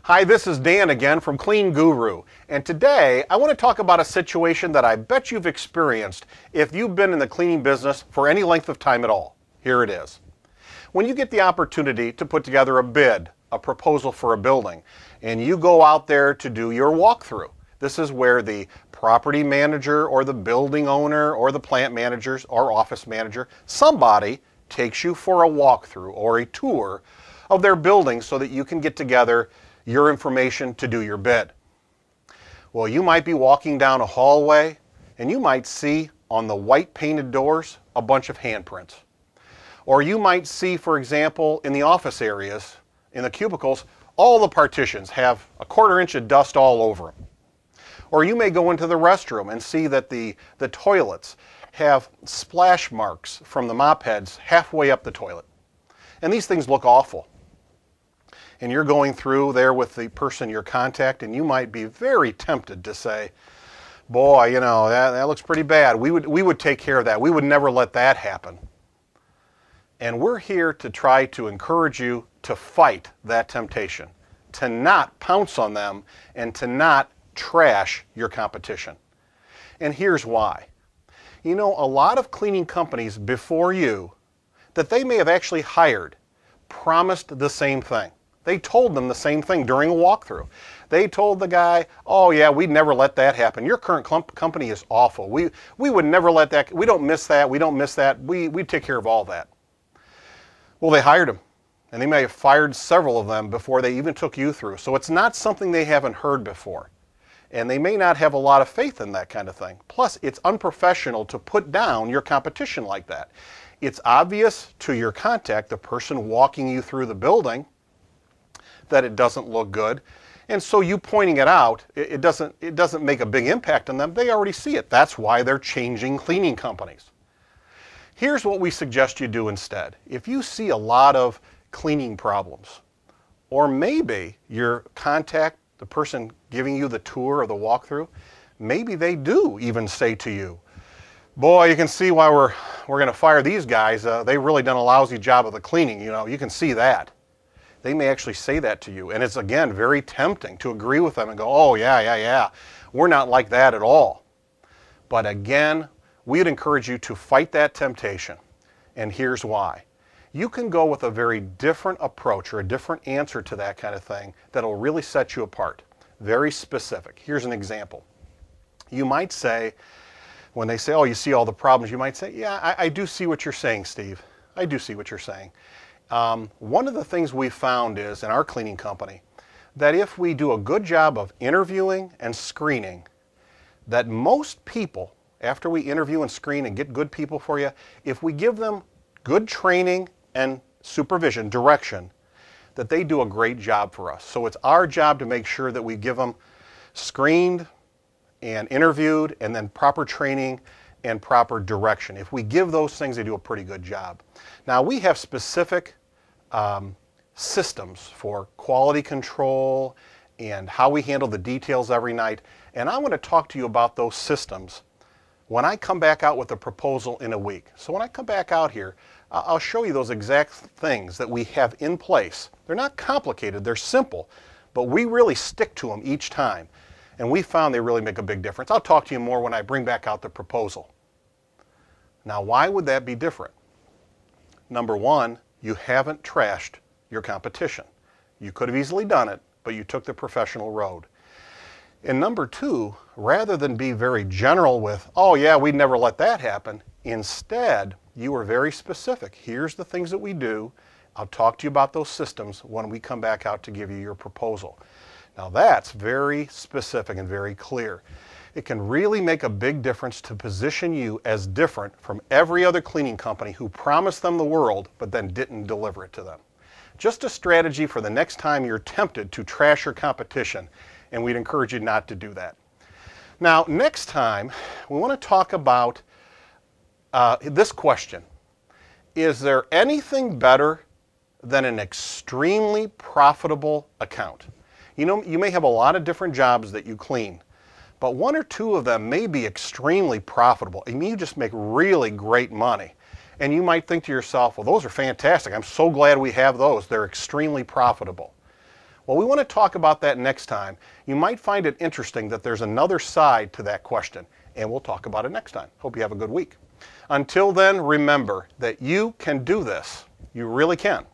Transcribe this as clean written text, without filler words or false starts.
Hi, this is Dan again from CleanGuru, and today I want to talk about a situation that I bet you've experienced if you've been in the cleaning business for any length of time at all. Here it is. When you get the opportunity to put together a bid, a proposal for a building, and you go out there to do your walkthrough, this is where the property manager or the building owner or the plant managers or office manager, somebody takes you for a walkthrough or a tour of their building so that you can get together your information to do your bid. Well, you might be walking down a hallway and you might see on the white painted doors a bunch of handprints. Or you might see, for example, in the office areas, in the cubicles, all the partitions have a 1/4 inch of dust all over them. Or you may go into the restroom and see that the toilets have splash marks from the mop heads halfway up the toilet. And these things look awful. And you're going through there with the person you're contacting, and you might be very tempted to say, boy, you know, that looks pretty bad. We would take care of that. We would never let that happen. And we're here to try to encourage you to fight that temptation, to not pounce on them and to not trash your competition. And here's why. You know, a lot of cleaning companies before you that they may have actually hired promised the same thing. They told them the same thing during a walkthrough. They told the guy, oh yeah, we'd never let that happen. Your current company is awful. We would never let that, we don't miss that, we don't miss that. We take care of all that. Well, they hired him, and they may have fired several of them before they even took you through. So it's not something they haven't heard before. And they may not have a lot of faith in that kind of thing. Plus, it's unprofessional to put down your competition like that. It's obvious to your contact, the person walking you through the building, that it doesn't look good. And so you pointing it out, it doesn't make a big impact on them. They already see it. That's why they're changing cleaning companies. Here's what we suggest you do instead. If you see a lot of cleaning problems, or going your contact, the person giving you the tour or the walkthrough, maybe they do even say to you, boy, you can see why we're going to fire these guys. They really done a lousy job of the cleaning. You know, you can see that. They may actually say that to you, and it's again very tempting to agree with them and go, oh yeah, we're not like that at all. But again, we'd encourage you to fight that temptation, and here's why. You can go with a very different approach or a different answer to that kind of thing that'll really set you apart. Very specific. Here's an example. You might say, when they say, oh, you see all the problems, you might say, yeah, I do see what you're saying, Steve. I do see what you're saying. One of the things we found is, in our cleaning company, that if we do a good job of interviewing and screening, that most people, after we interview and screen and get good people for you, if we give them good training and supervision, direction, that they do a great job for us. So it's our job to make sure that we give them screened and interviewed and then proper training and proper direction. If we give those things, they do a pretty good job. Now, we have specific systems for quality control and how we handle the details every night, and I want to talk to you about those systems when I come back out with a proposal in a week. So when I come back out here, I'll show you those exact things that we have in place. They're not complicated, they're simple, but we really stick to them each time, and we found they really make a big difference. I'll talk to you more when I bring back out the proposal. Now, why would that be different? Number one, you haven't trashed your competition. You could have easily done it, but you took the professional road. And number two, rather than be very general with, oh yeah, we'd never let that happen, instead, you were very specific. Here's the things that we do. I'll talk to you about those systems when we come back out to give you your proposal. Now that's very specific and very clear. It can really make a big difference to position you as different from every other cleaning company who promised them the world but then didn't deliver it to them. Just a strategy for the next time you're tempted to trash your competition, and we'd encourage you not to do that. Now, next time, we want to talk about this question. Is there anything better than an extremely profitable account? You know, you may have a lot of different jobs that you clean, but one or two of them may be extremely profitable. I mean, you just make really great money. And you might think to yourself, well, those are fantastic. I'm so glad we have those. They're extremely profitable. Well, we want to talk about that next time. You might find it interesting that there's another side to that question, and we'll talk about it next time. Hope you have a good week. Until then, remember that you can do this. You really can.